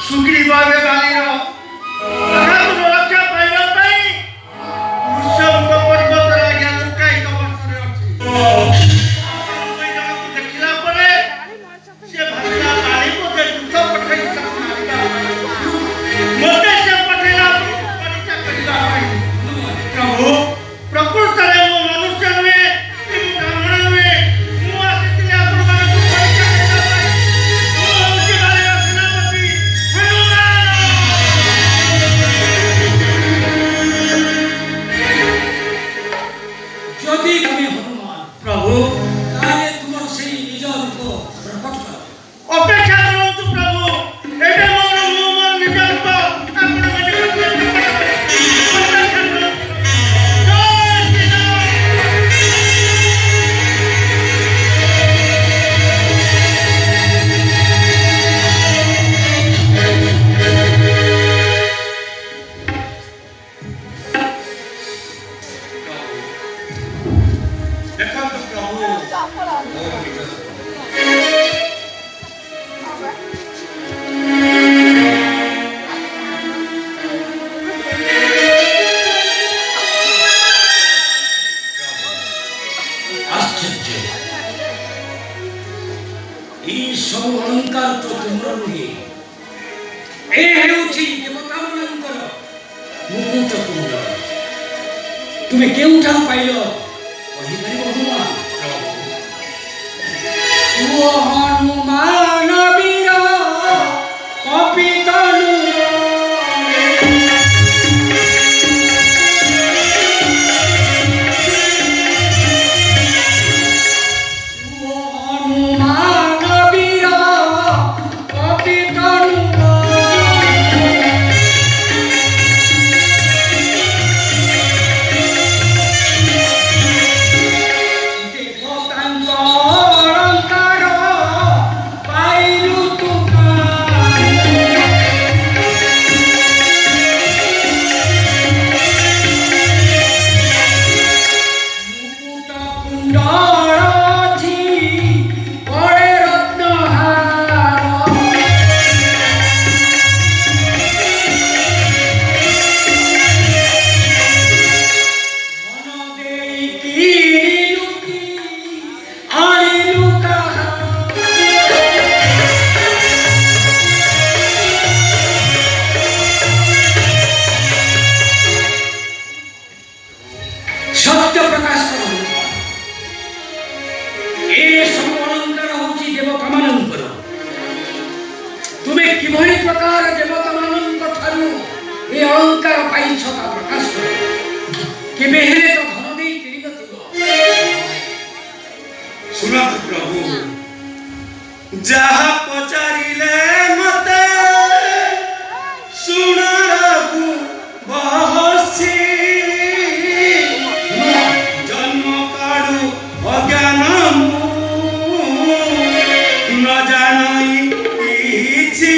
सुग्रीवावे बालीर आघातରୁ ରକ୍ଷା ପାଇବା ପାଇଁ ଋଷଭଙ୍କ ପର୍ବତରେ ଆଜ୍ଞା ଲୁକାୟିତ ଅବସ୍ଥାରେ ଅଛି। ଜଣକୁ ଦେଖିଲା ପରେ ସେ ଭାବିଲା ବାଳୀ ମୋତେ ଦୂତ ପଠାଇ ତାକୁ ମାରିବା ପାଇଁ, ମୋତେ ସେ ପଠାଇଲା ପରୀକ୍ଷା କରିବା ପାଇଁ। ପ୍ରଭୁ, ପ୍ରକୃତରେ ମୁଁ ମନୁଷ୍ୟ ନୁହେଁ କି ମୁଁ ବ୍ରାହ୍ମଣ ନୁହେଁ, ମୁଁ ଆସିଥିଲି ଆପଣମାନଙ୍କୁ ପରୀକ୍ଷା କରିବା ପାଇଁ। ମୁଁ ହେଉଛି ବାଳୀର ସେନାପତି ହନୁମାନ। যদি তুমি হনুমান ପ୍ରଭୁ তাহলে তোমার সেই নিজ রূপ প্রকট কর। ଅପେକ୍ଷା କରନ୍ତୁ ପ୍ରଭୁ, ଏବେ ମୋର ମୁଁ ମୋର ନିଜ ରୂପ ଆପଣଙ୍କ ନିକଟରେ ପ୍ରକଟ କରିବି। ଅପେକ୍ଷା କରନ୍ତୁ। ଜୟ ଶ୍ରୀରାମ। ଦେଖନ୍ତୁ ପ୍ରଭୁ, আশ্চর্য, এই সব অলঙ্কার তো তোমরা নୁହେଁ, ଏ ହେଉଛି ଦେବତାମାନଙ୍କର ମୁକୁଟ କୁଣ୍ଡଳ। ତୁମେ କେଉଁଠାରୁ ପାଇଲ କହିପାରିବ ହନୁମାନ? ଓ ହନୁମାନ ବୀର କପିତନୁ সত্য প্রকাশ কর। এ ସବୁ অলঙ্କାର ହେଉଛି ଦେବତାମାନଙ୍କର। ତୁମେ କିଭଳି ପ୍ରକାର ଦେବତାମାନଙ୍କ ଠାରୁ ଏ অলঙ্କାର ପାଇଛ ତା ପ୍ରକାଶ କର। କେବେ ହେଲେ ତ ଧନ ଦେଇ କିଣିନଥିବ। ଶୁଣନ୍ତୁ ପ୍ରଭୁ, ଯାହା ପଚାରିଲେ ମତେ ଶୁଣ ରଘୁ ବହସି, ଜନ୍ମ କାଳୁ ଅଜ୍ଞାନ ମୁଁ ନ ଜାଣଇ କିଛି।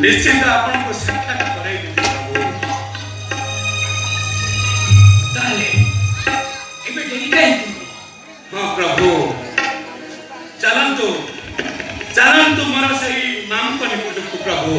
ନିଶ୍ଚିନ୍ତ ଆପଣଙ୍କୁ ସାକ୍ଷାତ କରେଇବି ପ୍ରଭୁ। ତାହେଲେ ଏବେ ଡେରି କାହିଁକି? ହଁ ପ୍ରଭୁ, ଚାଲନ୍ତୁ ଚାଲନ୍ତୁ ମୋର ସେଇ ମାଙ୍କ ନିକଟକୁ ପ୍ରଭୁ।